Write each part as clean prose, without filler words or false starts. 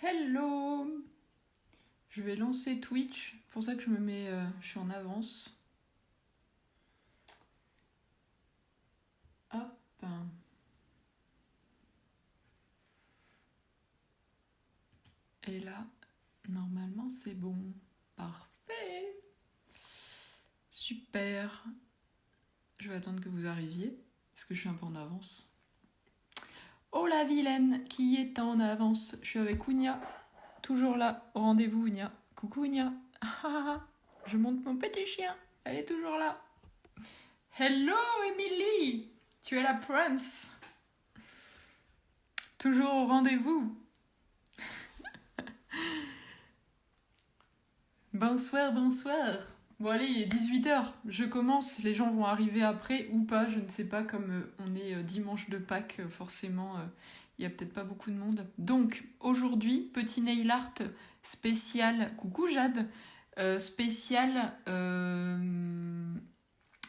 Hello! Je vais lancer Twitch, c'est pour ça que je me mets, je suis en avance. Hop. Et là, normalement c'est bon. Parfait! Super! Je vais attendre que vous arriviez, parce que je suis un peu en avance. Oh la vilaine qui est en avance! Je suis avec Ounia, toujours là, au rendez-vous Ounia. Coucou Ounia! Je monte mon petit chien, elle est toujours là. Hello Emily! Tu es la Prince! Toujours au rendez-vous. Bonsoir, bonsoir. Bon allez, il est 18h, je commence, les gens vont arriver après ou pas, je ne sais pas, comme on est dimanche de Pâques, forcément, il n'y a peut-être pas beaucoup de monde. Donc, aujourd'hui, petit nail art spécial, coucou Jade, spécial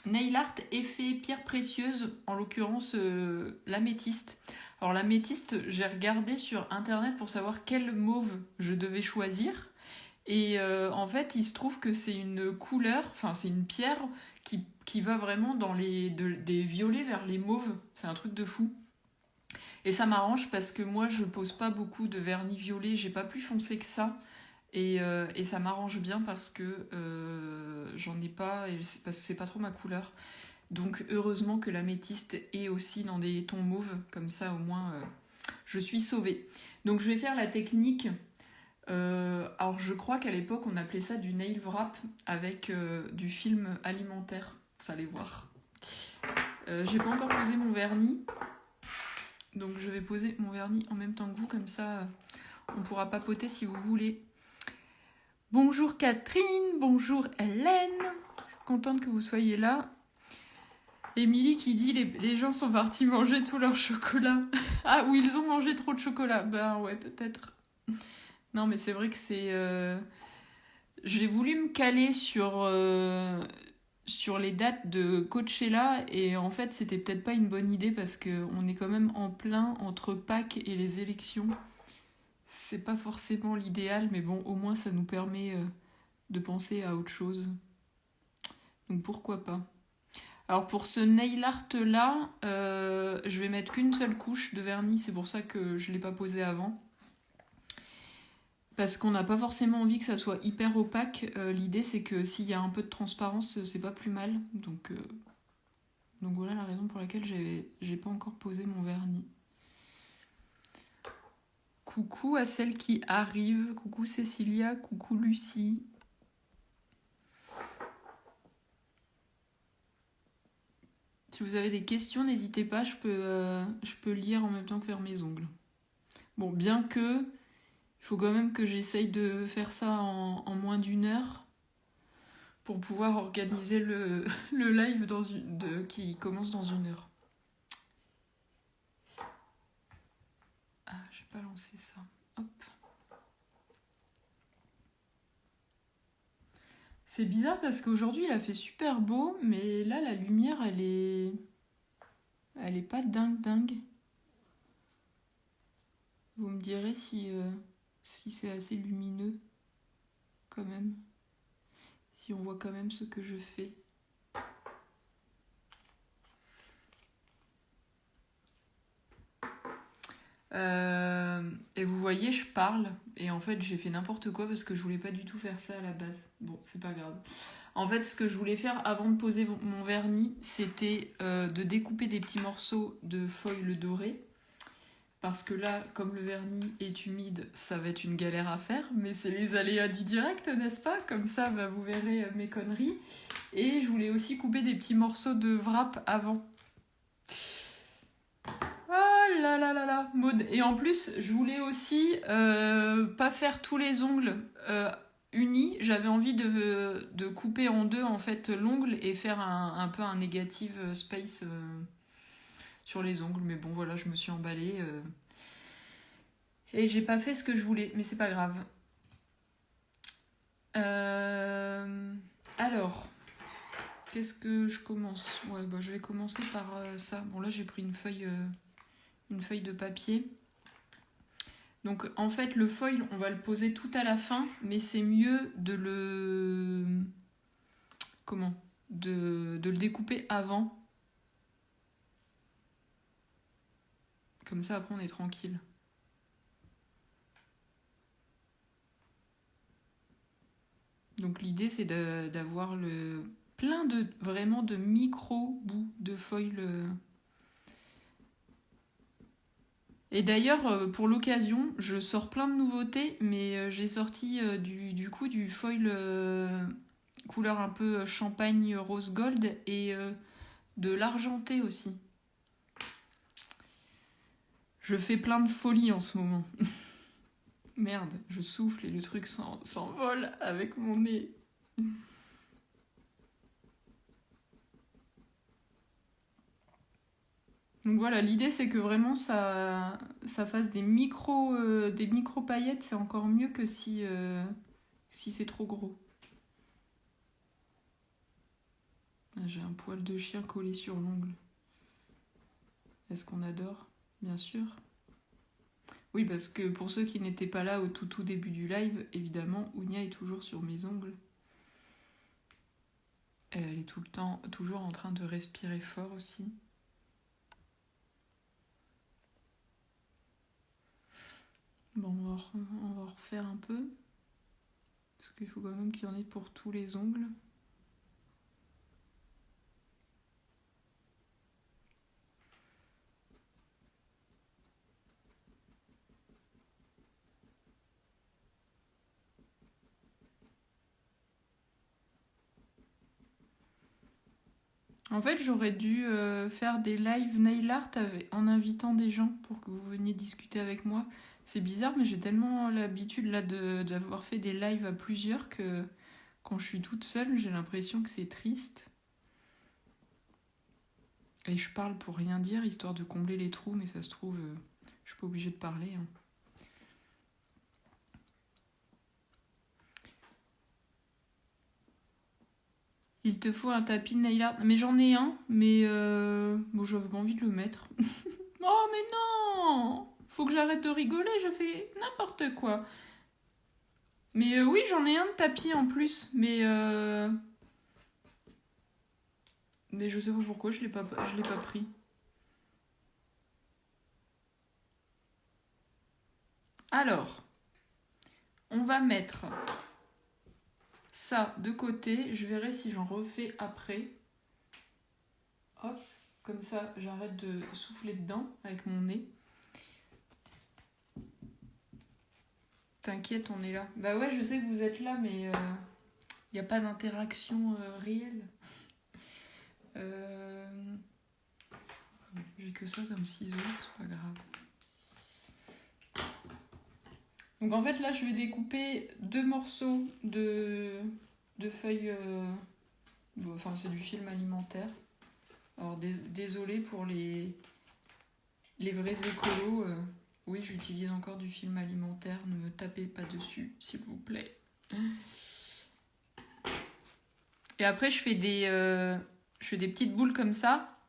nail art effet pierre précieuse, en l'occurrence l'améthyste. Alors l'améthyste, j'ai regardé sur internet pour savoir quel mauve je devais choisir. Et en fait, il se trouve que c'est une couleur, enfin c'est une pierre qui va vraiment dans des violets vers les mauves. C'est un truc de fou. Et ça m'arrange parce que moi je pose pas beaucoup de vernis violet, j'ai pas plus foncé que ça. Et ça m'arrange bien parce que j'en ai pas, et c'est pas trop ma couleur. Donc heureusement que l'améthyste est aussi dans des tons mauves, comme ça au moins je suis sauvée. Donc je vais faire la technique. Alors je crois qu'à l'époque on appelait ça du nail wrap avec du film alimentaire, vous allez voir. J'ai pas encore posé mon vernis, donc je vais poser mon vernis en même temps que vous, comme ça on pourra papoter si vous voulez. Bonjour Catherine, bonjour Hélène, contente que vous soyez là. Émilie qui dit les gens sont partis manger tout leur chocolat. Ah, ou ils ont mangé trop de chocolat, ben ouais peut-être. Non, mais c'est vrai que c'est... J'ai voulu me caler sur les dates de Coachella et en fait, c'était peut-être pas une bonne idée parce qu'on est quand même en plein entre Pâques et les élections. C'est pas forcément l'idéal, mais bon, au moins ça nous permet de penser à autre chose. Donc pourquoi pas. Alors pour ce nail art là, je vais mettre qu'une seule couche de vernis, c'est pour ça que je l'ai pas posé avant. Parce qu'on n'a pas forcément envie que ça soit hyper opaque. L'idée, c'est que s'il y a un peu de transparence, c'est pas plus mal. Donc voilà la raison pour laquelle j'ai pas encore posé mon vernis. Coucou à celle qui arrive. Coucou Cécilia. Coucou Lucie. Si vous avez des questions, n'hésitez pas. Je peux lire en même temps que faire mes ongles. Bon, bien que... Il faut quand même que j'essaye de faire ça en moins d'une heure pour pouvoir organiser le live qui commence dans une heure. Ah, je vais pas lancer ça. Hop. C'est bizarre parce qu'aujourd'hui il a fait super beau, mais là la lumière elle est pas dingue. Vous me direz si c'est assez lumineux quand même. Si on voit quand même ce que je fais. Et vous voyez, je parle et en fait j'ai fait n'importe quoi parce que je voulais pas du tout faire ça à la base. Bon, c'est pas grave. En fait, ce que je voulais faire avant de poser mon vernis, c'était de découper des petits morceaux de foil doré. Parce que là, comme le vernis est humide, ça va être une galère à faire, mais c'est les aléas du direct, n'est-ce pas? Comme ça, bah, vous verrez mes conneries. Et je voulais aussi couper des petits morceaux de wrap avant. Oh là là là là, Maud. Et en plus, je voulais aussi pas faire tous les ongles unis. J'avais envie de couper en deux en fait l'ongle et faire un peu un negative space sur les ongles. Mais bon, voilà, je me suis emballée. Et j'ai pas fait ce que je voulais, mais c'est pas grave. Alors, qu'est-ce que je commence? Ouais, bah, je vais commencer par ça. Bon, là, j'ai pris une feuille de papier. Donc en fait le foil on va le poser tout à la fin, mais c'est mieux de le... Comment ? De le découper avant. Comme ça après on est tranquille. Donc l'idée c'est d'avoir plein de vraiment de micro bouts de foil. Et d'ailleurs pour l'occasion je sors plein de nouveautés, mais j'ai sorti du coup du foil couleur un peu champagne rose gold et de l'argenté aussi. Je fais plein de folies en ce moment. Merde, je souffle et le truc s'envole avec mon nez. Donc voilà, l'idée c'est que vraiment ça fasse des micro paillettes, c'est encore mieux que si c'est trop gros. J'ai un poil de chien collé sur l'ongle. Est-ce qu'on adore ? Bien sûr. Oui, parce que pour ceux qui n'étaient pas là au tout début du live, évidemment, Ounia est toujours sur mes ongles. Elle est tout le temps, toujours en train de respirer fort aussi. Bon, on va refaire un peu. Parce qu'il faut quand même qu'il y en ait pour tous les ongles. En fait, j'aurais dû faire des live nail art en invitant des gens pour que vous veniez discuter avec moi. C'est bizarre, mais j'ai tellement l'habitude là d'avoir fait des lives à plusieurs que quand je suis toute seule, j'ai l'impression que c'est triste. Et je parle pour rien dire, histoire de combler les trous, mais ça se trouve, je suis pas obligée de parler. Hein. Il te faut un tapis nail art. Mais j'en ai un, mais bon, j'avais pas envie de le mettre. Oh, mais non! Faut que j'arrête de rigoler, je fais n'importe quoi. Mais oui, j'en ai un de tapis en plus, mais je sais pas pourquoi je l'ai pas pris. Alors, on va mettre ça de côté. Je verrai si j'en refais après. Hop, comme ça, j'arrête de souffler dedans avec mon nez. T'inquiète, on est là. Bah ouais, je sais que vous êtes là, mais il n'y a pas d'interaction réelle. J'ai que ça comme ciseaux, c'est pas grave. Donc en fait là je vais découper 2 morceaux de feuilles, enfin c'est du film alimentaire. Alors désolé pour les vrais écolos, oui j'utilise encore du film alimentaire, ne me tapez pas dessus s'il vous plaît. Et après je fais des petites boules comme ça.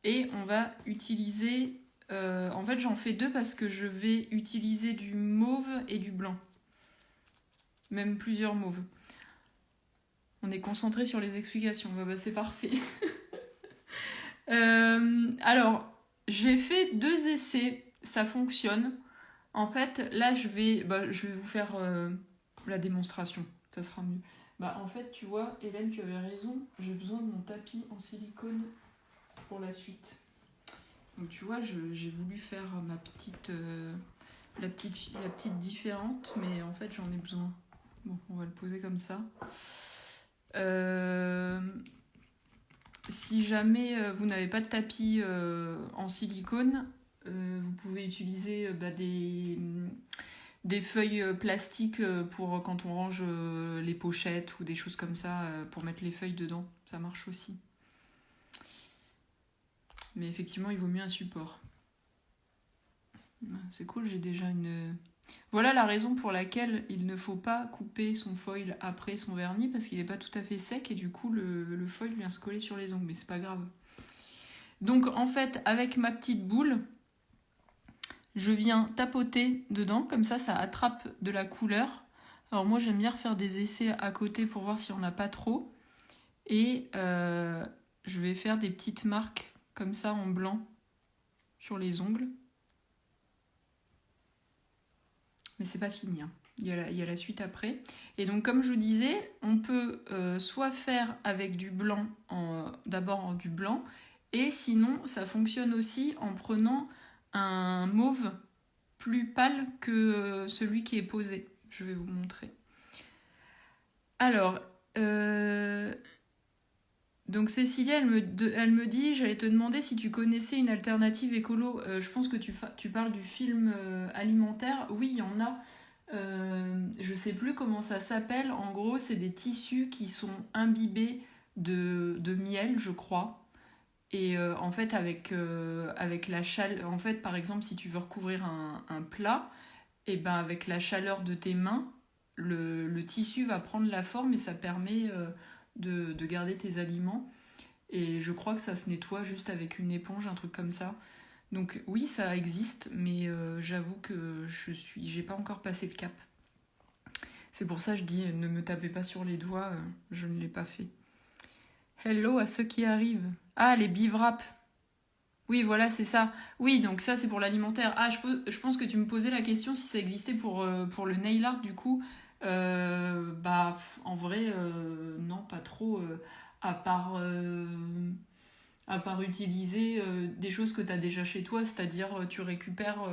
Et on va utiliser... en fait, j'en fais 2 parce que je vais utiliser du mauve et du blanc. Même plusieurs mauves. On est concentré sur les explications. Bah, c'est parfait. Alors, j'ai fait 2 essais. Ça fonctionne. En fait, là, je vais vous faire la démonstration. Ça sera mieux. En fait, tu vois, Hélène, tu avais raison. J'ai besoin de mon tapis en silicone pour la suite. Donc tu vois, j'ai voulu faire ma petite, la petite différente, mais en fait j'en ai besoin. Bon, on va le poser comme ça. Si jamais vous n'avez pas de tapis en silicone, vous pouvez utiliser des feuilles plastiques pour quand on range les pochettes ou des choses comme ça pour mettre les feuilles dedans. Ça marche aussi. Mais effectivement, il vaut mieux un support. C'est cool, j'ai déjà une... Voilà la raison pour laquelle il ne faut pas couper son foil après son vernis, parce qu'il n'est pas tout à fait sec et du coup le foil vient se coller sur les ongles, mais c'est pas grave. Donc en fait, avec ma petite boule, Je viens tapoter dedans, comme ça attrape de la couleur. Alors moi j'aime bien refaire des essais à côté pour voir si on n'a pas trop. Et je vais faire des petites marques comme ça en blanc sur les ongles. Mais c'est pas fini, hein. Il y a la suite après. Et donc comme je vous disais, on peut soit faire avec du blanc, d'abord du blanc, et sinon ça fonctionne aussi en prenant un mauve plus pâle que celui qui est posé. Je vais vous montrer. Alors, donc Cécilia, elle me dit, j'allais te demander si tu connaissais une alternative écolo. Je pense que tu parles du film alimentaire. Oui, il y en a. Je sais plus comment ça s'appelle. En gros, c'est des tissus qui sont imbibés de miel, je crois. Et en fait, avec la chaleur, en fait, par exemple, si tu veux recouvrir un plat, et ben avec la chaleur de tes mains, le tissu va prendre la forme et ça permet de garder tes aliments. Et je crois que ça se nettoie juste avec une éponge, un truc comme ça. Donc oui, ça existe, mais j'avoue que j'ai pas encore passé le cap. C'est pour ça que je dis, ne me tapez pas sur les doigts, je ne l'ai pas fait. Hello à ceux qui arrivent. Ah, les bivraps. Oui, voilà, c'est ça. Oui, donc ça, c'est pour l'alimentaire. Ah, je pense que tu me posais la question si ça existait pour le nail art, du coup. Bah, en vrai, non, pas trop. À part utiliser des choses que tu as déjà chez toi, c'est-à-dire tu récupères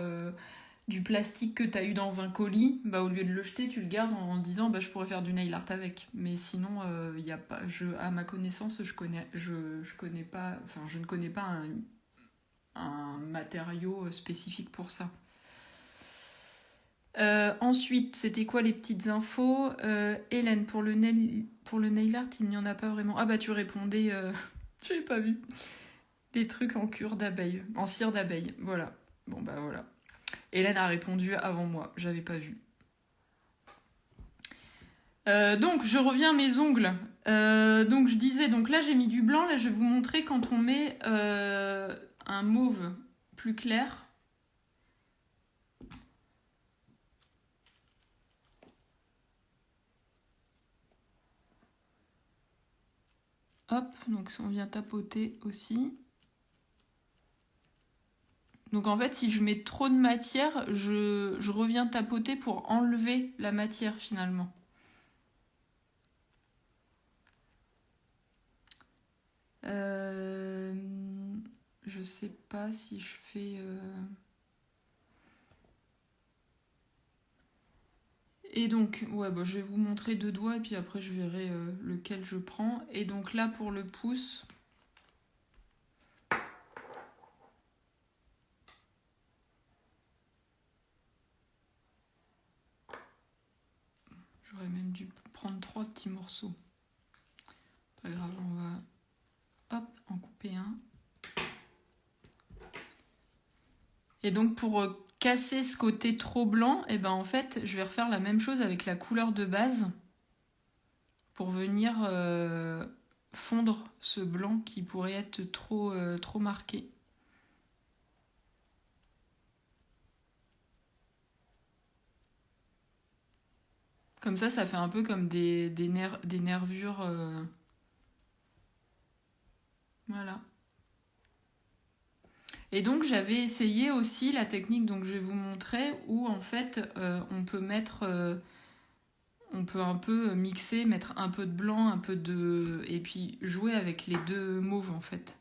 du plastique que tu as eu dans un colis, bah, au lieu de le jeter, tu le gardes en disant bah, je pourrais faire du nail art avec. Mais sinon, y a pas, à ma connaissance, je connais pas, enfin, je ne connais pas un matériau spécifique pour ça. Ensuite, c'était quoi les petites infos? Hélène, pour le nail art, il n'y en a pas vraiment. Ah bah tu répondais, je n'ai pas vu. Les trucs en cure d'abeille, en cire d'abeille, voilà. Bon bah voilà. Hélène a répondu avant moi, j'avais pas vu. Donc je reviens à mes ongles. Donc je disais, donc là j'ai mis du blanc, là je vais vous montrer quand on met un mauve plus clair. Hop, donc on vient tapoter aussi. Donc en fait, si je mets trop de matière, je reviens tapoter pour enlever la matière finalement. Je sais pas si je fais... Et donc, ouais, bah, je vais vous montrer deux doigts et puis après je verrai lequel je prends. Et donc là, pour le pouce... J'aurais même dû prendre 3 petits morceaux. Pas grave, on va hop, en couper un. Et donc pour casser ce côté trop blanc, et ben en fait, je vais refaire la même chose avec la couleur de base pour venir fondre ce blanc qui pourrait être trop marqué. Comme ça fait un peu comme des nervures. Voilà. Et donc j'avais essayé aussi la technique dont je vais vous montrer où en fait on peut mettre... on peut un peu mixer, mettre un peu de blanc, un peu de... et puis jouer avec les deux mauves en fait.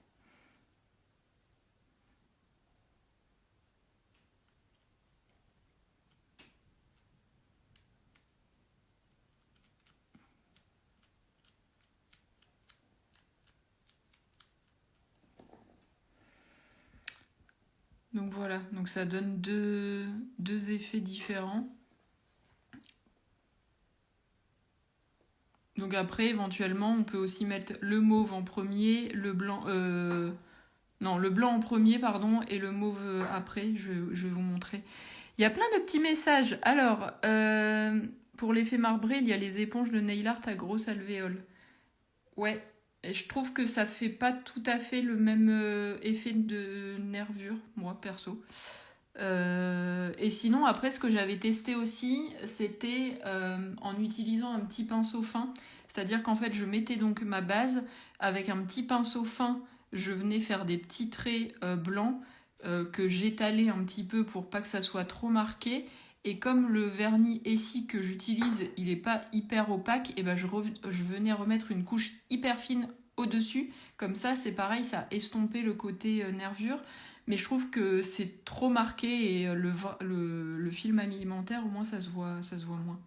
Donc voilà, donc ça donne deux effets différents. Donc après, éventuellement, on peut aussi mettre le mauve en premier, le blanc... non, le blanc en premier, pardon, et le mauve après, je vais vous montrer. Il y a plein de petits messages. Alors, pour l'effet marbré, il y a les éponges de nail art à grosse alvéole. Ouais, et je trouve que ça fait pas tout à fait le même effet de nervure, moi, perso. Et sinon, après, ce que j'avais testé aussi, c'était en utilisant un petit pinceau fin. C'est-à-dire qu'en fait, je mettais donc ma base avec un petit pinceau fin. Je venais faire des petits traits blancs que j'étalais un petit peu pour pas que ça soit trop marqué. Et comme le vernis Essie que j'utilise, il n'est pas hyper opaque, et ben je venais remettre une couche hyper fine au-dessus. Comme ça, c'est pareil, ça a estompé le côté nervure. Mais je trouve que c'est trop marqué et le film alimentaire, au moins, ça se voit moins.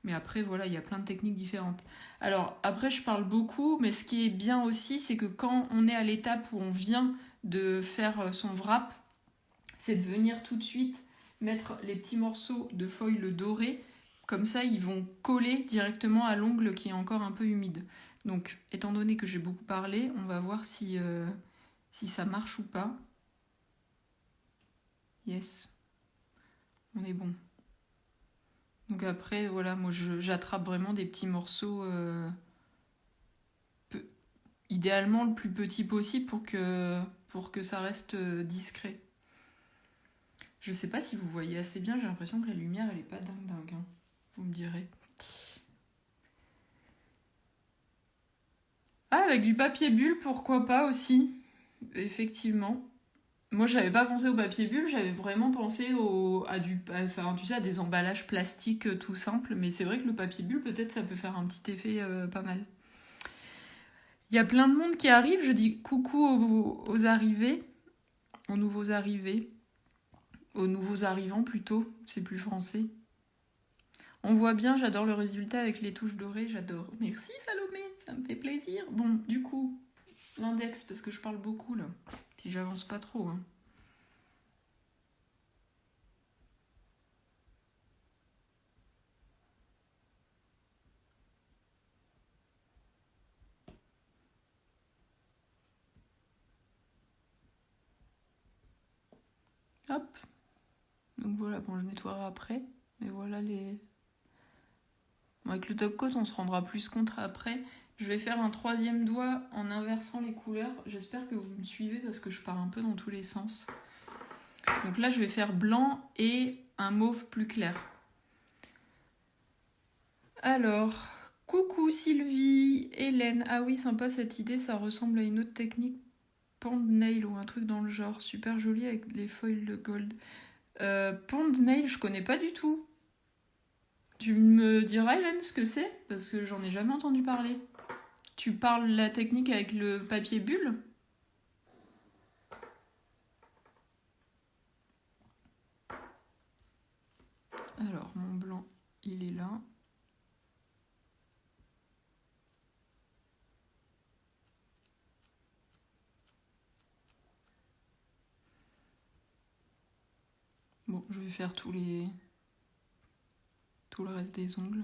Mais après, voilà, il y a plein de techniques différentes. Alors, après, je parle beaucoup, mais ce qui est bien aussi, c'est que quand on est à l'étape où on vient de faire son wrap, c'est de venir tout de suite mettre les petits morceaux de foil doré. Comme ça, ils vont coller directement à l'ongle qui est encore un peu humide. Donc, étant donné que j'ai beaucoup parlé, on va voir si ça marche ou pas. Yes, on est bon. Donc après, voilà, moi j'attrape vraiment des petits morceaux, idéalement le plus petit possible pour que ça reste discret. Je sais pas si vous voyez assez bien, j'ai l'impression que la lumière elle est pas dingue, hein. Vous me direz. Ah, avec du papier bulle, pourquoi pas aussi. Effectivement. Moi, j'avais pas pensé au papier bulle, j'avais vraiment pensé à des emballages plastiques tout simples, mais c'est vrai que le papier bulle, peut-être ça peut faire un petit effet pas mal. Il y a plein de monde qui arrive, je dis coucou aux arrivés, aux nouveaux arrivés, aux nouveaux arrivants plutôt, c'est plus français. On voit bien, j'adore le résultat avec les touches dorées, j'adore. Merci Salomé, ça me fait plaisir. Bon, du coup, l'index, parce que je parle beaucoup là, si j'avance pas trop, hein. Hop. Donc voilà, bon, je nettoierai après. Mais voilà les... Bon, avec le top coat, on se rendra plus compte après. Je vais faire un troisième doigt en inversant les couleurs. J'espère que vous me suivez parce que je pars un peu dans tous les sens. Donc là, je vais faire blanc et un mauve plus clair. Alors, coucou Sylvie, Hélène. Ah oui, sympa cette idée, ça ressemble à une autre technique. Pond nail ou un truc dans le genre. Super joli avec les foils de gold. Pond nail, je connais pas du tout. Tu me diras, Hélène, ce que c'est? Parce que j'en ai jamais entendu parler. Tu parles la technique avec le papier bulle? Alors, mon blanc, il est là. Bon, je vais faire tout le reste des ongles.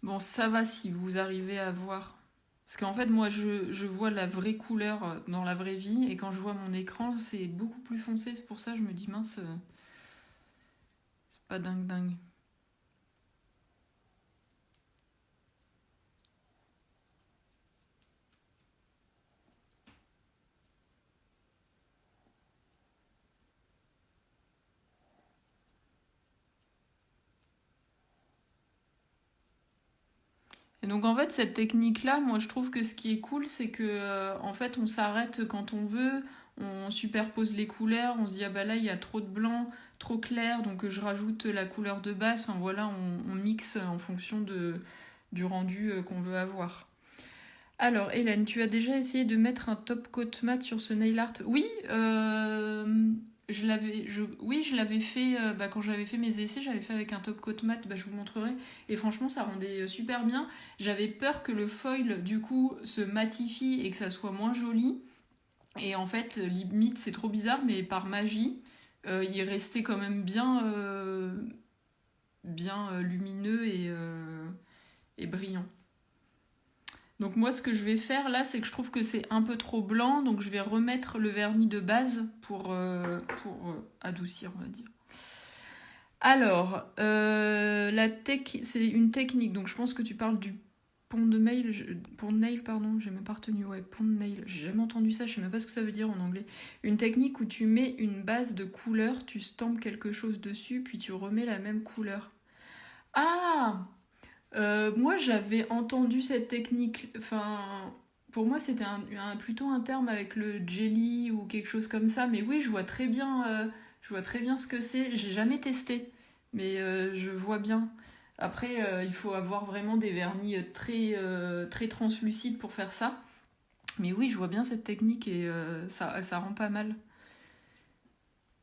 Bon, ça va si vous arrivez à voir. Parce qu'en fait, moi, je vois la vraie couleur dans la vraie vie. Et quand je vois mon écran, c'est beaucoup plus foncé. C'est pour ça que je me dis, mince, c'est pas dingue. Et donc en fait cette technique là, moi je trouve que ce qui est cool c'est que en fait on s'arrête quand on veut, on superpose les couleurs, on se dit ah bah là il y a trop de blanc, trop clair, donc je rajoute la couleur de base, enfin voilà on mixe en fonction du rendu qu'on veut avoir. Alors Hélène, tu as déjà essayé de mettre un top coat mat sur ce nail art? Oui, je l'avais fait quand j'avais fait mes essais, j'avais fait avec un top coat mat, je vous montrerai. Et franchement, ça rendait super bien. J'avais peur que le foil, du coup, se matifie et que ça soit moins joli. Et en fait, limite, c'est trop bizarre, mais par magie, il restait quand même bien lumineux et brillant. Donc moi ce que je vais faire là c'est que je trouve que c'est un peu trop blanc, donc je vais remettre le vernis de base pour adoucir on va dire. Alors, c'est une technique, donc je pense que tu parles du pont de nail, pont de nail, pardon, j'ai même pas retenu, ouais, pont de nail, j'ai jamais entendu ça, je sais même pas ce que ça veut dire en anglais. Une technique où tu mets une base de couleur, tu stampes quelque chose dessus, puis tu remets la même couleur. Ah, moi j'avais entendu cette technique, enfin, pour moi c'était plutôt un terme avec le jelly ou quelque chose comme ça, mais oui, je vois très bien ce que c'est, j'ai jamais testé, mais je vois bien. Après, il faut avoir vraiment des vernis très translucides pour faire ça. Mais oui, je vois bien cette technique et ça rend pas mal.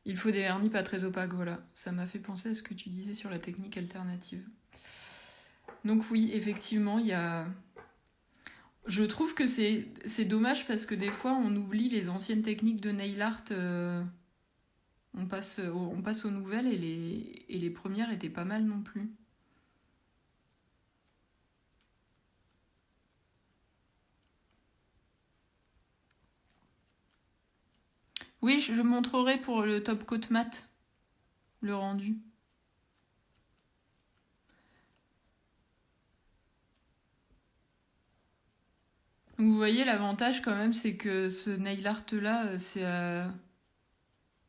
Il faut des vernis pas très opaques, voilà. Ça m'a fait penser à ce que tu disais sur la technique alternative. Donc oui, effectivement, il y a... Je trouve que c'est dommage parce que des fois, on oublie les anciennes techniques de nail art. On passe aux nouvelles et les premières étaient pas mal non plus. Oui, je montrerai pour le top coat mat, le rendu. Donc vous voyez, l'avantage quand même, c'est que ce nail art là,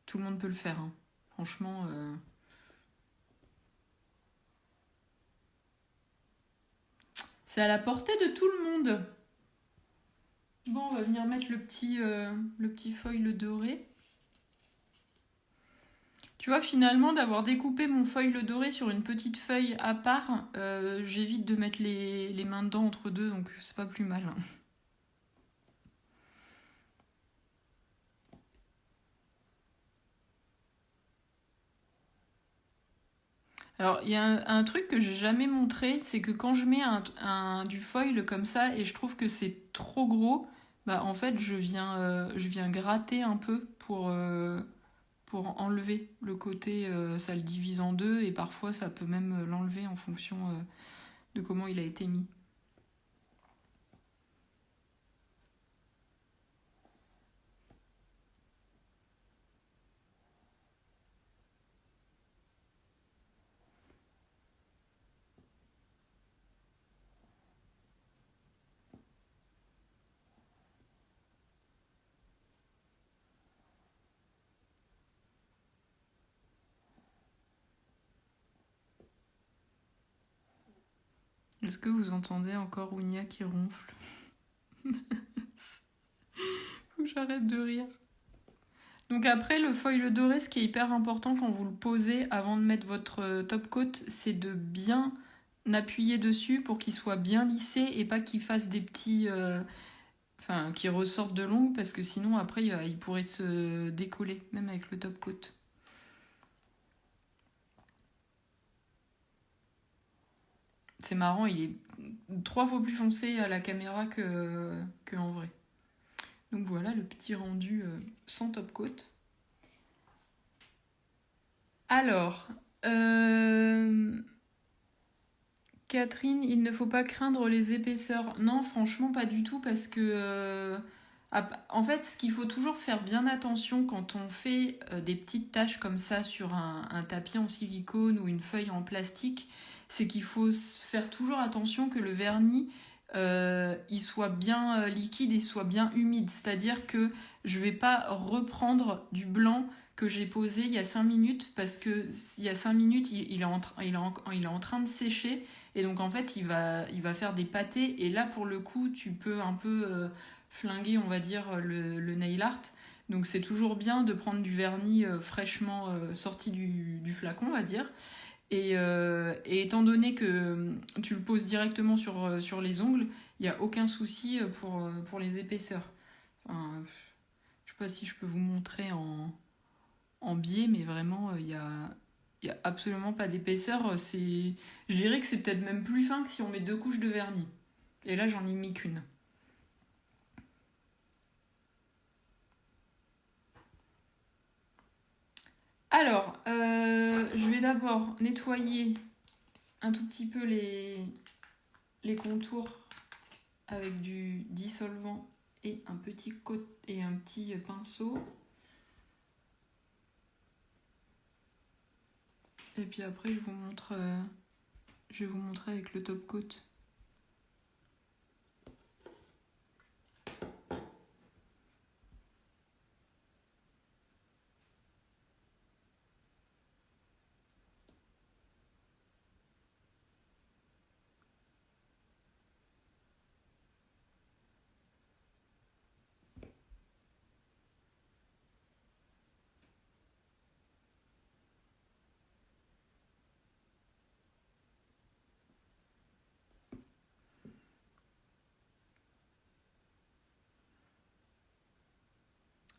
tout le monde peut le faire, hein. Franchement, c'est à la portée de tout le monde. Bon, on va venir mettre le petit foil doré. Tu vois, finalement, d'avoir découpé mon foil doré sur une petite feuille à part, j'évite de mettre les mains dedans entre deux, donc c'est pas plus mal, hein. Alors, il y a un truc que j'ai jamais montré, c'est que quand je mets du foil comme ça et je trouve que c'est trop gros, bah en fait, je viens gratter un peu pour enlever le côté, ça le divise en deux et parfois ça peut même l'enlever en fonction de comment il a été mis. Est-ce que vous entendez encore Ounia qui ronfle? Faut que j'arrête de rire. Donc après, le foil doré, ce qui est hyper important quand vous le posez avant de mettre votre top coat, c'est de bien appuyer dessus pour qu'il soit bien lissé et pas qu'il fasse des petits... Enfin, qu'il ressorte de l'ongle parce que sinon après il pourrait se décoller, même avec le top coat. C'est marrant, il est 3 fois plus foncé à la caméra que en vrai. Donc voilà le petit rendu sans top coat. Alors, Catherine, il ne faut pas craindre les épaisseurs. Non, franchement, pas du tout, parce que... en fait, ce qu'il faut toujours faire bien attention quand on fait des petites taches comme ça sur un tapis en silicone ou une feuille en plastique, c'est qu'il faut faire toujours attention que le vernis, il soit bien liquide et soit bien humide. C'est-à-dire que je vais pas reprendre du blanc que j'ai posé il y a 5 minutes, parce que il y a 5 minutes, il est en train de sécher. Et donc en fait, il va faire des pâtés. Et là, pour le coup, tu peux un peu flinguer, on va dire, le nail art. Donc c'est toujours bien de prendre du vernis fraîchement sorti du flacon, on va dire. Et étant donné que tu le poses directement sur les ongles, il n'y a aucun souci pour les épaisseurs. Enfin, je sais pas si je peux vous montrer en biais, mais vraiment, il y a absolument pas d'épaisseur. Je dirais que c'est peut-être même plus fin que si on met 2 couches de vernis. Et là, j'en ai mis qu'une. Alors, je vais d'abord nettoyer un tout petit peu les contours avec du dissolvant et un petit pinceau. Et puis après, je vais vous montrer avec le top coat.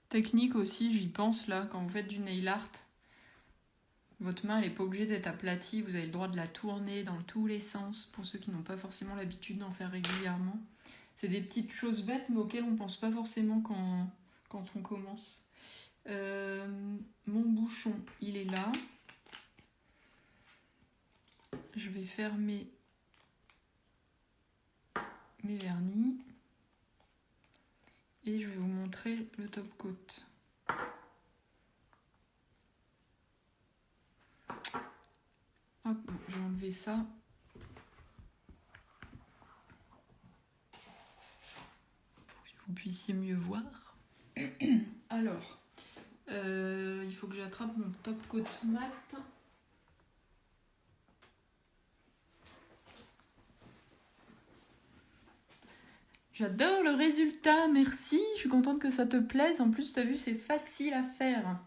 Technique aussi, j'y pense là, quand vous faites du nail art. Votre main, elle n'est pas obligée d'être aplatie, vous avez le droit de la tourner dans tous les sens, pour ceux qui n'ont pas forcément l'habitude d'en faire régulièrement. C'est des petites choses bêtes, mais auxquelles on ne pense pas forcément quand on commence. Mon bouchon, il est là. Je vais fermer mes vernis. Et je vais vous montrer le top coat. Hop, je vais enlever ça. Pour que vous puissiez mieux voir. Alors, il faut que j'attrape mon top coat mat. J'adore le résultat, merci. Je suis contente que ça te plaise. En plus, tu as vu, c'est facile à faire.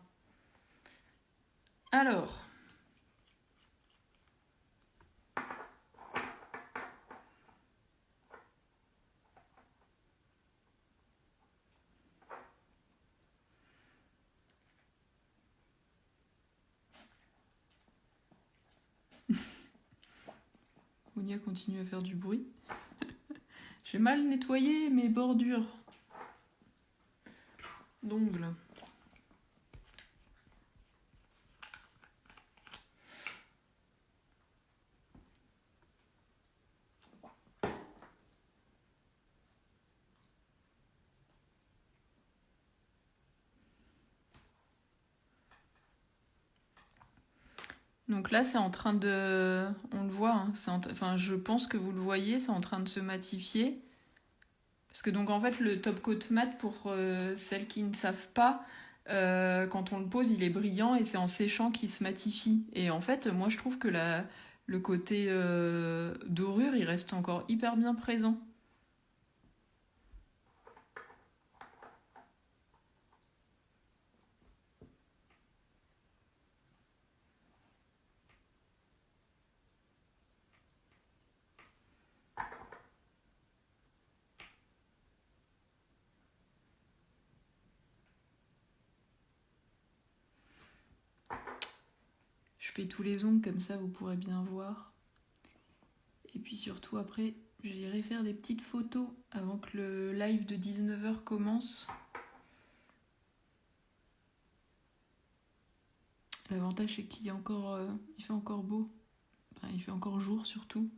Alors. Ounia continue à faire du bruit. J'ai mal nettoyé mes bordures d'ongles. Donc là, c'est en train de... On le voit, hein, enfin, je pense que vous le voyez, c'est en train de se matifier. Parce que donc en fait, le top coat mat, pour celles qui ne savent pas, quand on le pose, il est brillant et c'est en séchant qu'il se matifie. Et en fait, moi, je trouve que le côté dorure, il reste encore hyper bien présent. Je fais tous les ongles comme ça, vous pourrez bien voir. Et puis surtout après, j'irai faire des petites photos avant que le live de 19h commence. L'avantage c'est qu'il il fait encore beau. Enfin, il fait encore jour surtout.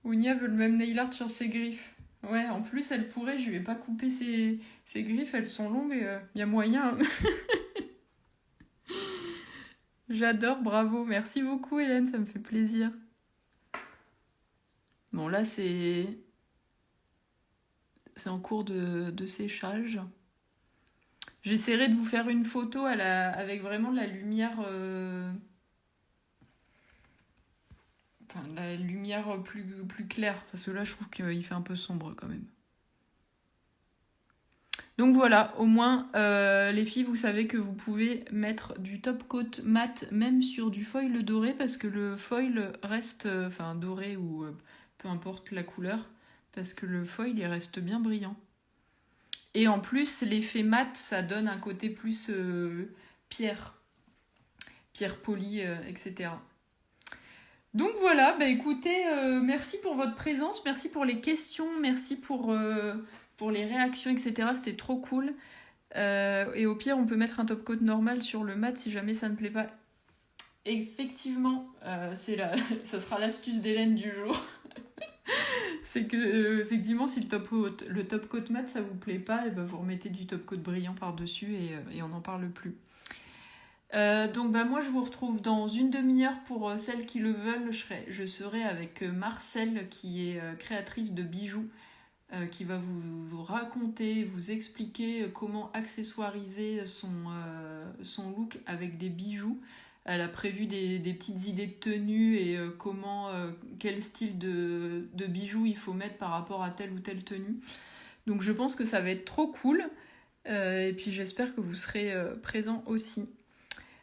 Ounia veut le même nail art sur ses griffes. Ouais, en plus elle pourrait, je lui ai pas coupé ses griffes, elles sont longues et y a moyen. J'adore, bravo, merci beaucoup Hélène, ça me fait plaisir. Bon là c'est en cours de séchage. J'essaierai de vous faire une photo avec vraiment de la lumière... Enfin, la lumière plus claire, parce que là je trouve qu'il fait un peu sombre quand même. Donc voilà, au moins les filles, vous savez que vous pouvez mettre du top coat mat même sur du foil doré, parce que le foil reste, enfin doré ou peu importe la couleur, parce que le foil il reste bien brillant. Et en plus, l'effet mat, ça donne un côté plus pierre polie, etc. Donc voilà, bah écoutez, merci pour votre présence, merci pour les questions, merci pour les réactions, etc. C'était trop cool. Et au pire, on peut mettre un top coat normal sur le mat si jamais ça ne plaît pas. Effectivement, ça sera l'astuce d'Hélène du jour. C'est que, effectivement, si le top coat mat ça vous plaît pas, et ben vous remettez du top coat brillant par-dessus et on n'en parle plus. Donc moi je vous retrouve dans une demi-heure pour celles qui le veulent. Je serai avec Marcel qui est créatrice de bijoux, qui va vous raconter, vous expliquer comment accessoiriser son look avec des bijoux. Elle a prévu des petites idées de tenue et quel style de bijoux il faut mettre par rapport à telle ou telle tenue. Donc je pense que ça va être trop cool. Et puis j'espère que vous serez présents aussi.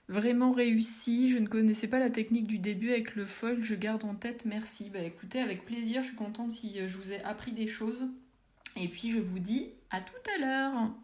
Vraiment réussi, je ne connaissais pas la technique du début avec le foil, je garde en tête, merci. Bah écoutez, avec plaisir, je suis contente si je vous ai appris des choses. Et puis je vous dis à tout à l'heure.